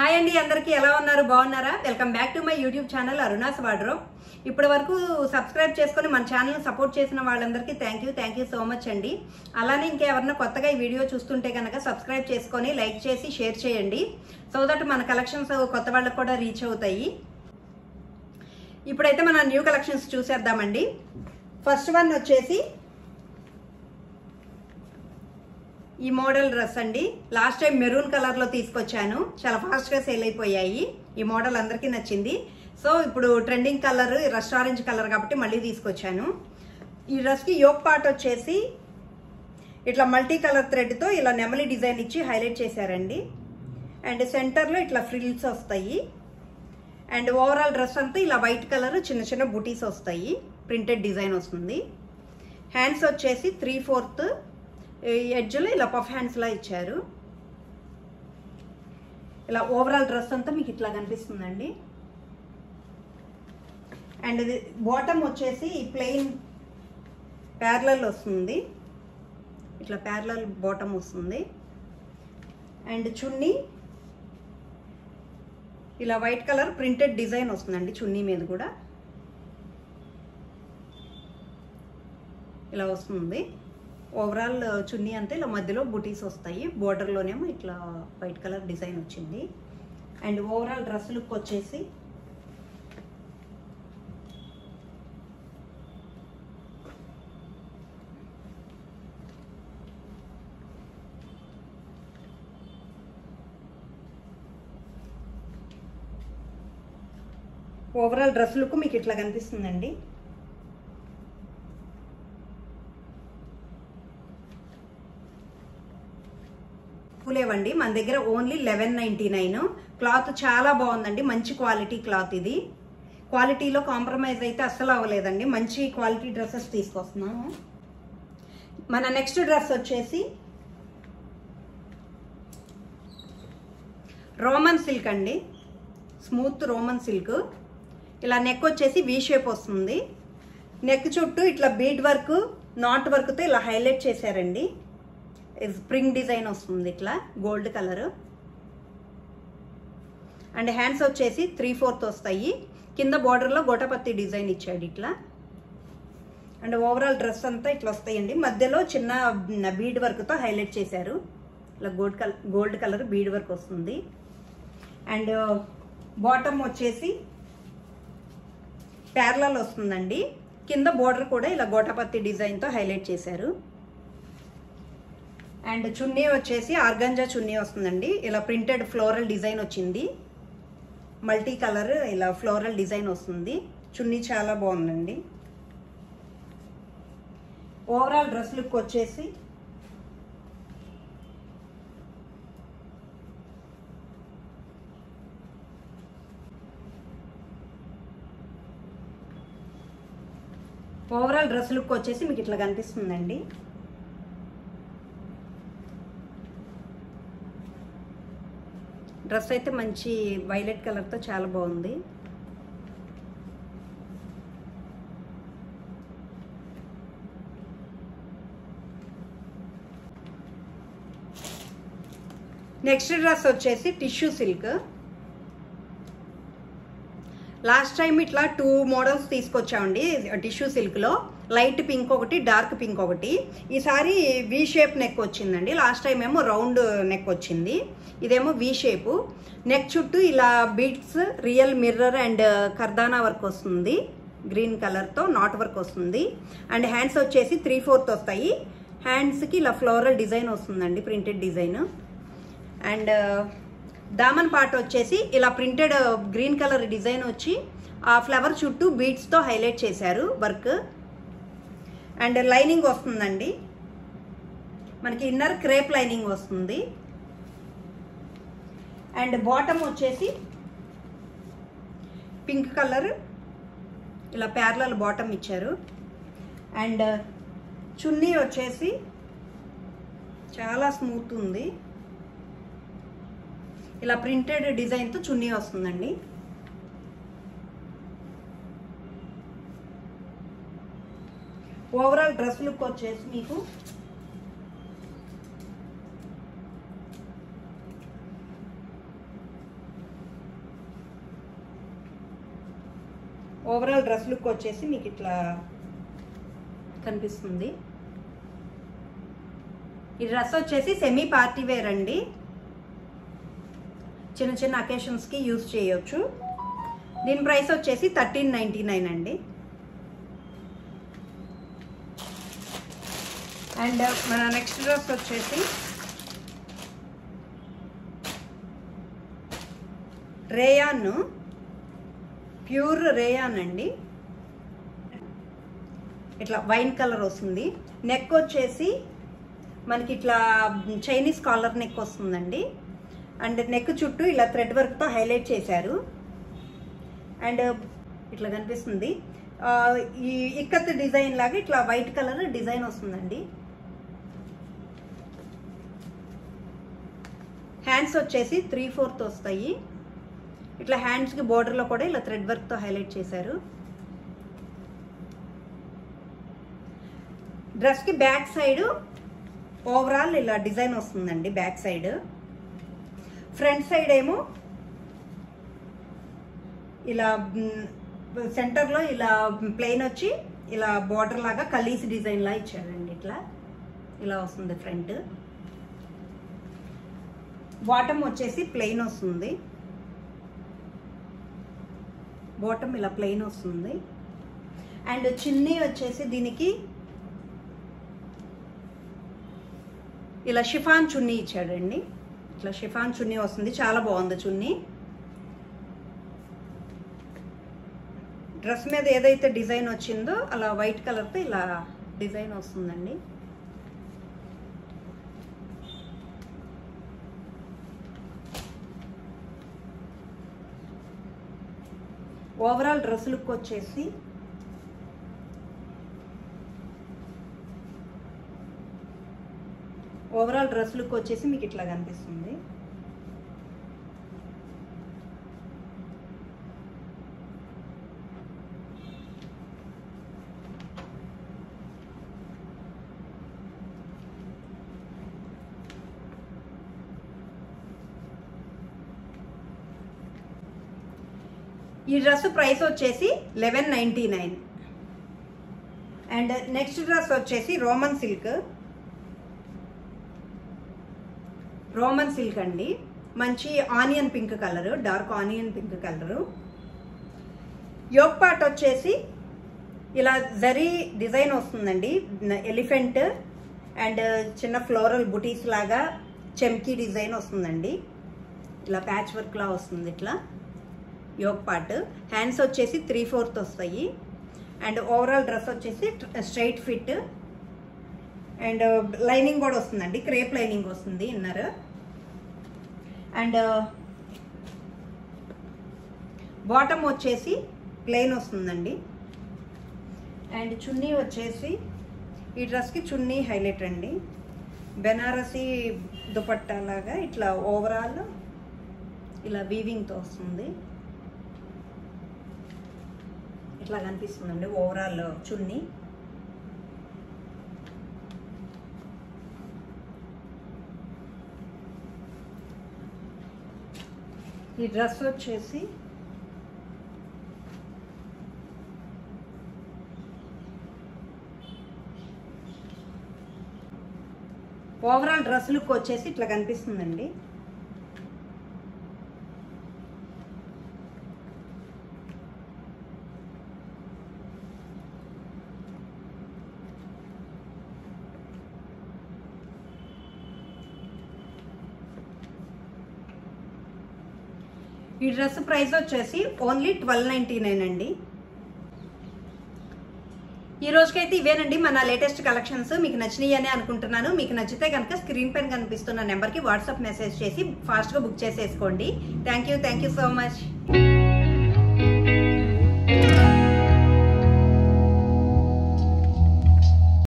Hi అండి, అందరికీ ఎలా ఉన్నారు? బాగున్నారా? Welcome back to my YouTube channel Aruna's wardrobe. ఇప్పటి వరకు సబ్స్క్రైబ్ చేసుకొని మన ఛానల్ సపోర్ట్ చేసిన వాళ్ళందరికీ థ్యాంక్ యూ సో మచ్ అండి. అలానే ఇంకెవరన్నా కొత్తగా ఈ వీడియో చూస్తుంటే కనుక సబ్స్క్రైబ్ చేసుకొని లైక్ చేసి షేర్ చేయండి. సో దట్ మన కలెక్షన్స్ కొత్త వాళ్ళకి కూడా రీచ్ అవుతాయి. ఇప్పుడైతే మన న్యూ కలెక్షన్స్ చూసేద్దామండి. ఫస్ట్ వన్ వచ్చేసి ఈ మోడల్ డ్రెస్ అండి. లాస్ట్ టైం మెరూన్ కలర్ లో తీసుకొచ్చాను, చాలా ఫాస్ట్ గా సేల్ అయిపోయాయి. ఈ మోడల్ అందరికీ నచ్చింది. సో ఇప్పుడు trending colour rust orange colour కాబట్టి మళ్ళీ తీసుకొచ్చాను. ఈ డ్రెస్ కి యోక్ పార్ట్ వచ్చేసి ఇట్లా మల్టీ కలర్ థ్రెడ్ తో ఇలా నెమలి డిజైన్ ఇచ్చి హైలైట్ చేశారండి. అండ్ సెంటర్ లో ఇట్లా ఫ్రిల్స్ వస్తాయి. అండ్ ఓవరాల్ డ్రెస్ అంతా ఇలా వైట్ కలర్ చిన్న చిన్న బుటీస్ వస్తాయి, ప్రింటెడ్ డిజైన్ వస్తుంది. హ్యాండ్స్ వచ్చేసి 3/4 ఎడ్జ్లో ఇలా పఫ్ హ్యాండ్స్ లా ఇచ్చారు. ఇలా ఓవరాల్ డ్రెస్ అంతా మీకు ఇట్లా కనిపిస్తుందండి. అండ్ ఇది బాటమ్ వచ్చేసి ప్లెయిన్ ప్యారలల్ వస్తుంది, ఇట్లా ప్యారలల్ బాటమ్ వస్తుంది. అండ్ చున్నీ ఇలా వైట్ కలర్ ప్రింటెడ్ డిజైన్ వస్తుందండి. చున్నీ మీద కూడా ఇలా వస్తుంది. ఓవరాల్ చున్నీ అంతా ఇలా మధ్యలో బుటీస్ వస్తాయి, బోర్డర్లోనేమో ఇట్లా వైట్ కలర్ డిజైన్ వచ్చింది. అండ్ ఓవరాల్ డ్రెస్ లుక్ వచ్చేసి మీకు ఇట్లా కనిపిస్తుందండి. లేవండి, మన దగ్గర ఓన్లీ 1199. క్లాత్ చాలా బాగుందండి, మంచి క్వాలిటీ క్లాత్. ఇది క్వాలిటీలో కాంప్రమైజ్ అయితే అస్సలు అవ్వలేదండి. మంచి క్వాలిటీ డ్రెస్సెస్ తీసుకొస్తున్నాము. మన నెక్స్ట్ డ్రెస్ వచ్చేసి రోమన్ సిల్క్ అండి, స్మూత్ రోమన్ సిల్క్. ఇలా నెక్ వచ్చేసి వి షేప్ వస్తుంది. నెక్ చుట్టూ ఇట్లా బీడ్ వర్క్, నాట్ వర్క్తో ఇలా హైలైట్ చేశారండి. స్ప్రింగ్ డిజైన్ వస్తుంది, ఇట్లా గోల్డ్ కలర్. అండ్ హ్యాండ్స్ వచ్చేసి 3/4 వస్తాయి. కింద బార్డర్లో గోటపత్తి డిజైన్ ఇచ్చాడు ఇట్లా. అండ్ ఓవరాల్ డ్రెస్ అంతా ఇట్లా వస్తాయండి. మధ్యలో చిన్న బీడ్ వర్క్తో హైలైట్ చేశారు. ఇలా గోల్డ్ కలర్ బీడ్ వర్క్ వస్తుంది. అండ్ బాటమ్ వచ్చేసి ప్యారలల్ వస్తుందండి. కింద బార్డర్ కూడా ఇలా గోటపత్తి డిజైన్తో హైలైట్ చేశారు. అండ్ చున్నీ వచ్చేసి ఆర్గంజా చున్నీ వస్తుందండి. ఇలా ప్రింటెడ్ ఫ్లోరల్ డిజైన్ వచ్చింది, మల్టీ కలర్ ఇలా ఫ్లోరల్ డిజైన్ వస్తుంది. చున్నీ చాలా బాగుందండి. ఓవరాల్ డ్రెస్ లుక్ వచ్చేసి మీకు ఇట్లా కనిపిస్తుందండి. డ్రెస్ అయితే మంచి వైలెట్ కలర్తో చాలా బాగుంది. నెక్స్ట్ డ్రెస్ వచ్చేసి టిష్యూ సిల్క్. లాస్ట్ టైం ఇట్లా 2 మోడల్స్ తీసుకొచ్చామండి టిష్యూ సిల్క్లో. లైట్ పింక్ ఒకటి, డార్క్ పింక్ ఒకటి. ఈసారి వి షేప్ నెక్ వచ్చిందండి. లాస్ట్ టైం ఏమో రౌండ్ నెక్ వచ్చింది, ఇదేమో వి షేపు. నెక్ చుట్టూ ఇలా బీడ్స్, రియల్ మిర్రర్ అండ్ కర్దానా వర్క్ వస్తుంది. గ్రీన్ కలర్తో నాట్ వర్క్ వస్తుంది. అండ్ హ్యాండ్స్ వచ్చేసి 3/4 వస్తాయి. హ్యాండ్స్కి ఇలా ఫ్లోరల్ డిజైన్ వస్తుందండి, ప్రింటెడ్ డిజైన్. అండ్ దామన్ పార్ట్ వచ్చేసి ఇలా ప్రింటెడ్ గ్రీన్ కలర్ డిజైన్ వచ్చి ఆ ఫ్లవర్ చుట్టూ బీడ్స్తో హైలైట్ చేశారు వర్క్. అండ్ లైనింగ్ వస్తుందండి మనకి, ఇన్నర్ క్రేప్ లైనింగ్ వస్తుంది. అండ్ బాటమ్ వచ్చేసి పింక్ కలర్ ఇలా ప్యారలల్ బాటమ్ ఇచ్చారు. అండ్ చున్నీ వచ్చేసి చాలా స్మూత్ ఉంది, ఇలా ప్రింటెడ్ డిజైన్తో చున్నీ వస్తుందండి. ఓవరాల్ డ్రెస్ లుక్ వచ్చేసి మీకు ఓవరాల్ డ్రెస్ లుక్ వచ్చేసి మీకు ఇట్లా కనిపిస్తుంది. ఈ డ్రెస్ వచ్చేసి సెమీ పార్టీ వేర్ అండి, చిన్న చిన్న అకేషన్స్కి యూజ్ చేయొచ్చు. దీని ప్రైస్ వచ్చేసి 1399 అండి. అండ్ మన నెక్స్ట్ డ్రెస్ వచ్చేసి రేయాన్, ప్యూర్ రేయాన్ అండి. ఇట్లా వైన్ కలర్ వస్తుంది. నెక్ వచ్చేసి మనకి ఇట్లా చైనీస్ కాలర్ నెక్ వస్తుందండి. అండ్ నెక్ చుట్టూ ఇలా థ్రెడ్ వర్క్తో హైలైట్ చేశారు. అండ్ ఇట్లా కనిపిస్తుంది. ఈ ఇక్కత్ డిజైన్ లాగా ఇట్లా వైట్ కలర్ డిజైన్ వస్తుందండి. హ్యాండ్స్ వచ్చేసి 3/4 వస్తాయి. ఇట్లా హ్యాండ్స్కి బోర్డర్లో కూడా ఇలా థ్రెడ్ వర్క్తో హైలైట్ చేశారు. డ్రెస్కి బ్యాక్ సైడ్ ఓవరాల్ ఇలా డిజైన్ వస్తుందండి. బ్యాక్ సైడ్, ఫ్రంట్ సైడ్ ఏమో ఇలా సెంటర్లో ఇలా ప్లెయిన్ వచ్చి ఇలా బోర్డర్ లాగా కలీస్ డిజైన్ లా ఇచ్చారండి. ఇట్లా ఇలా వస్తుంది ఫ్రంట్. బాటమ్ వచ్చేసి ప్లెయిన్ వస్తుంది. బాటమ్ ఇలా ప్లెయిన్ వస్తుంది. అండ్ చున్నీ వచ్చేసి దీనికి ఇలా షిఫాన్ చున్నీ ఇచ్చాడండి. ఇట్లా షిఫాన్ చున్నీ వస్తుంది, చాలా బాగుంది చున్నీ. డ్రెస్ మీద ఏదైతే డిజైన్ వచ్చిందో అలా వైట్ కలర్తో ఇలా డిజైన్ వస్తుందండి. ఓవరాల్ డ్రెస్ లుక్ వచ్చేసి మీకు ఇట్లా కనిపిస్తుంది. ఈ డ్రెస్ ప్రైస్ వచ్చేసి 1199. అండ్ నెక్స్ట్ డ్రెస్ వచ్చేసి రోమన్ సిల్క్ అండి. మంచి onion pink colour, dark onion pink colour. Yoke part వచ్చేసి ఇలా జరీ డిజైన్ వస్తుందండి. ఎలిఫెంట్ అండ్ చిన్న ఫ్లోరల్ బుటీస్ లాగా చెమ్కీ డిజైన్ వస్తుందండి. ఇలా ప్యాచ్ వర్క్ లా వస్తుంది. ఇట్లా యోక్ పార్ట్. హ్యాండ్స్ వచ్చేసి 3/4 వస్తాయి. అండ్ ఓవరాల్ డ్రెస్ వచ్చేసి స్ట్రైట్ ఫిట్. అండ్ లైనింగ్ కూడా వస్తుందండి, క్రేప్ లైనింగ్ వస్తుంది ఇన్నర్. అండ్ బాటమ్ వచ్చేసి ప్లెయిన్ వస్తుందండి. అండ్ చున్నీ వచ్చేసి ఈ డ్రెస్కి చున్నీ హైలైట్ అండి. బెనారసీ దుపట్టా లాగా ఇట్లా ఓవరాల్ ఇలా వీవింగ్తో వస్తుంది. ఇట్లా కనిపిస్తుందండి ఓవరాల్ చున్నీ. ఈ డ్రెస్ వచ్చేసి ఓవరాల్ డ్రెస్ లుక్ వచ్చేసి ఇట్లా కనిపిస్తుందండి. ఈ డ్రెస్ ప్రైస్ వచ్చేసి ఓన్లీ 1299 అండి. ఈ రోజుకైతే ఇవేనండి మన లేటెస్ట్ కలెక్షన్స్. మీకు నచ్చినాయి అని అనుకుంటున్నాను. మీకు నచ్చితే కనుక స్క్రీన్ పైన కనిపిస్తున్న నెంబర్కి వాట్సాప్ మెసేజ్ చేసి ఫాస్ట్గా బుక్ చేసేసుకోండి. Thank you so much.